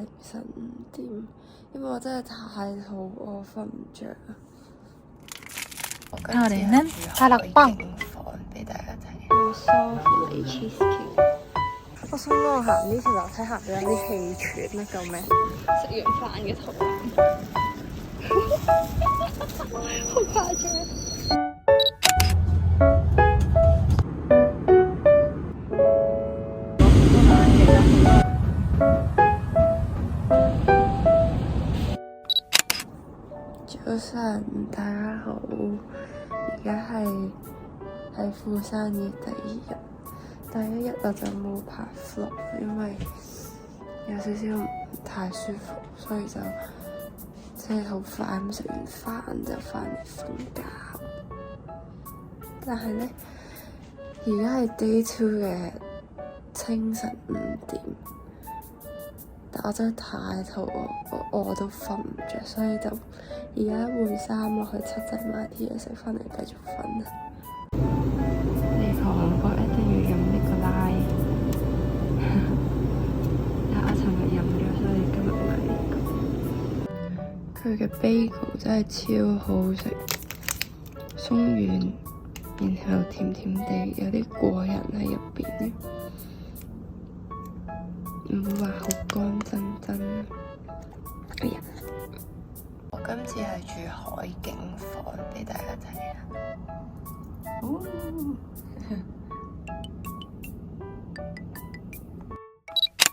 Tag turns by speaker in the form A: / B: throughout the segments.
A: 5點，因為我真係太肚餓，瞓唔着。
B: 我哋呢泰勒邦
A: 房俾大家睇。梳芙梨 cheesecake。我想講我行呢條樓梯行到有啲氣喘啊！救命！食完飯嘅肚腩，好誇張。早晨，大家好。而家係喺富山嘅第一日我就冇拍 vlog，因為有少少唔太舒服，所以就即係好快咁食完飯就翻嚟瞓覺。但係呢，而家係 day 2嘅清晨5點，但我真係太肚餓，我都瞓唔着，所以就而家換衫落去七仔買啲嘢食翻嚟繼續瞓啦。呢個我一定要飲呢個奶，但我尋日飲咗，所以今日買呢個。佢嘅 bagel 真係超好食，鬆軟，然後甜甜地，有啲果仁喺入邊嘅。唔會話好乾真真。哎呀！我今次係住海景房，俾大家睇下。哦、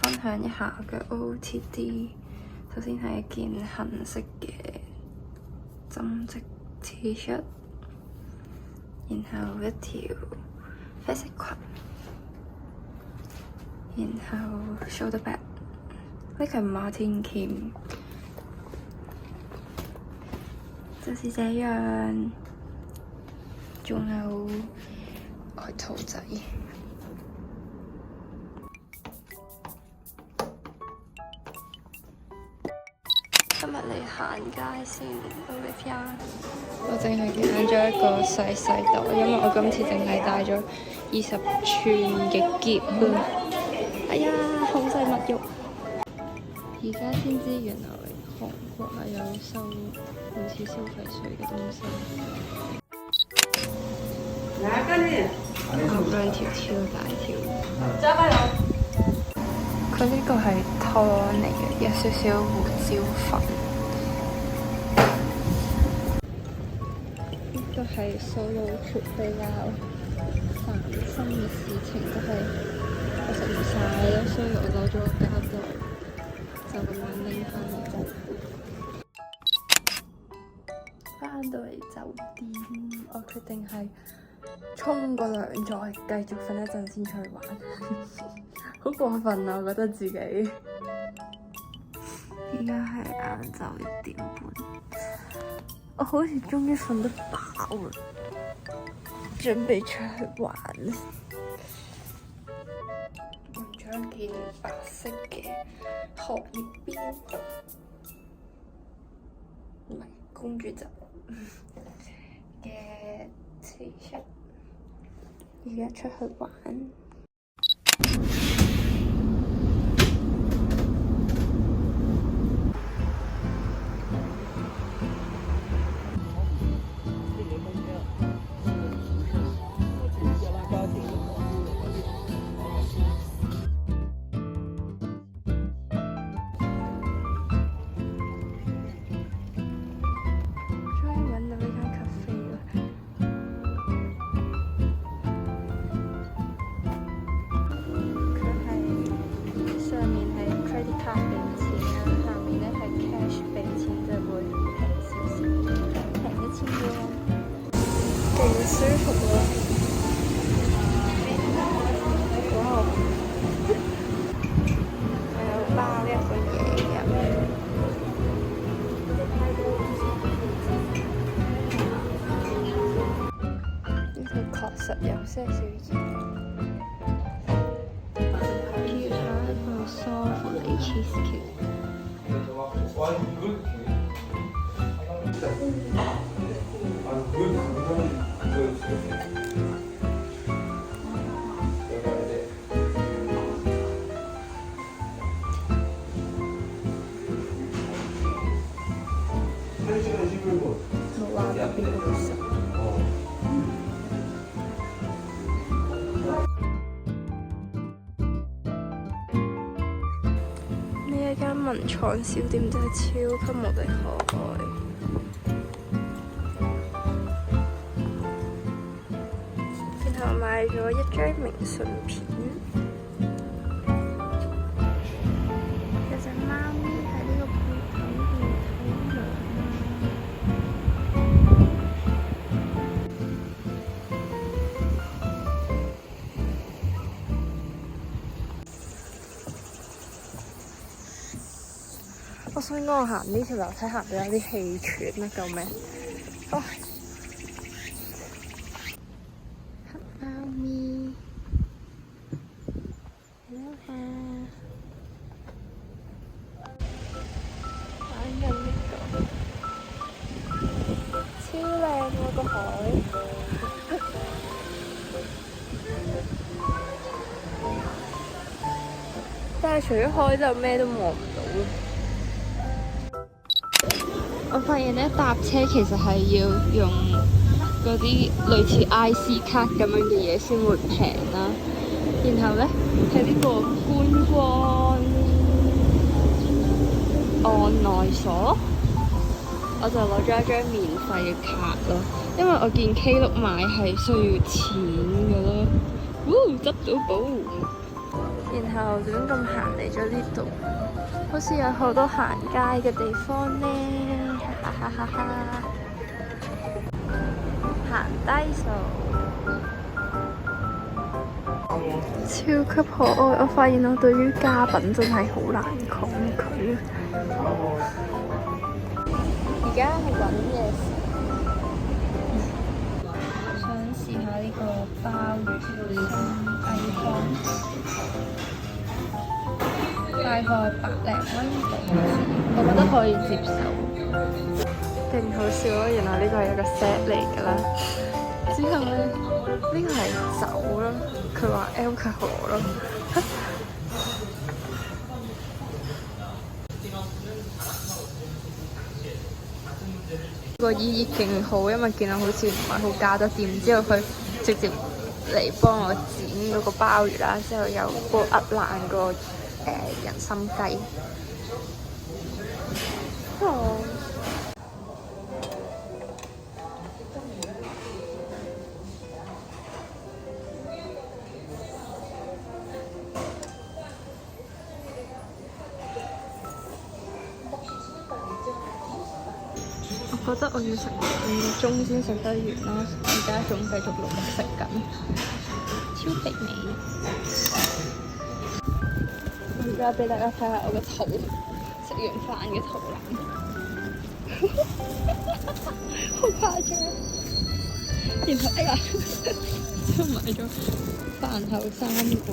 A: 分享一下嘅 OOTD， 首先係一件杏色嘅針織 T 恤，然後一條啡色裙。然後 shoulder bag， 呢個係馬天劍，就是這樣。仲有外套仔。今日嚟行街先 ，Olivia。我淨係揀咗一個細細袋，因為我今次淨係帶咗20寸嘅篋啦。哎呀，好細物慾！而家先知原來韓國係有收好似消費稅嘅東西。有兩條超大條。佢呢個係湯嚟嘅，有少少胡椒粉。呢個係 solo trip 比較煩心嘅事情，都係我食唔晒咯，所以我攞咗個膠袋，就咁樣拎翻嚟就。翻到嚟酒店，我決定係沖個涼再繼續瞓一陣先出去玩，好過分啊！我覺得自己。而家係晏晝1點半，我好似終於瞓得飽啦，準備出去玩。換咗件白色嘅荷葉邊，唔係公主袖嘅 T 恤，而家出去玩。舒服咯！哇！我有包一個嘢飲。呢度確實有些少熱。要睇一個梳芙梨 cheesecake。入邊嗰個神。呢一間文創小店真係超級無敵可愛。然後買咗一張明信片，有隻貓咪喺呢個鋪頭度偷望。我想講我行呢條樓梯行到有啲氣喘啊！救命！哦，黑貓咪，hello 下，玩緊呢個，超靚喎個海！但係除咗海就咩都望唔到咯。我發現咧搭車其實係要用嗰啲類似 IC 卡咁樣嘅嘢先會平啦。然後咧喺呢個觀光案內所，我就攞咗一張免費嘅卡咯。因為我見 Klook 買係需要錢嘅咯。執到寶！然後點咁行嚟咗呢度？好似有好多行街嘅地方呢，哈哈哈哈！行低數，超級可愛。我發現我對於家品真係好難抗拒。而家係揾嘢食，想試下呢個鮑魚雞湯。大概100零蚊港紙，我覺得可以接受。勁好笑咯！原來呢個係一個 set 嚟㗎啦。之後咧，呢個係酒咯，佢話 alcohol 咯。個姨姨勁好，因為見到好似唔係好加得掂，之後佢直接嚟幫我剪嗰個鮑魚啦，之後又幫我壓爛個人參雞。我覺得我要食5個鐘先食得完啦，而家仲繼續努力食緊，超肥美。我而家俾大家睇下我個肚，食完飯嘅肚腩，好誇張。然後哎呀，都買咗飯後3個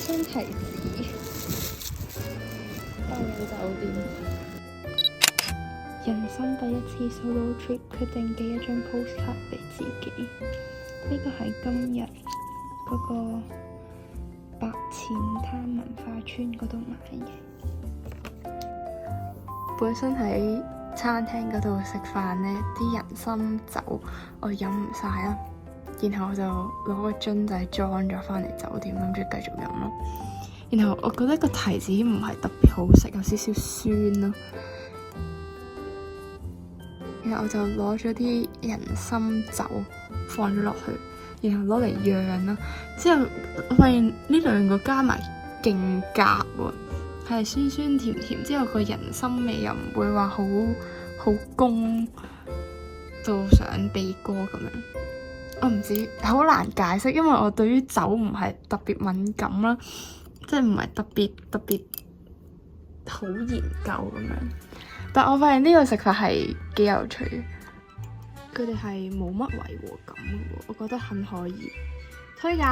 A: 雙提子，翻到酒店。人生第一次 solo trip， 決定寄一張 postcard 俾自己。呢個係今日嗰個白錢灘文化村嗰度買嘅。本身喺餐廳嗰度食飯呢，啲人參酒我飲唔晒啦，然後我就攞個樽仔裝咗翻嚟酒店，諗住繼續飲咯。然後我覺得個提子唔係特別好食，有少少酸咯。然後我就攞咗啲人參酒放咗落去，然後攞嚟釀啦。之後我發現呢兩個加埋勁夾喎，係酸酸甜甜，之後個人參味又唔會話好攻到上鼻哥咁樣。我唔知，好難解釋，因為我對於酒唔係特別敏感啦，即係唔係特別好研究咁樣。但我發現呢個食法係幾有趣，佢哋係冇乜違和感嘅喎，我覺得很可以推介。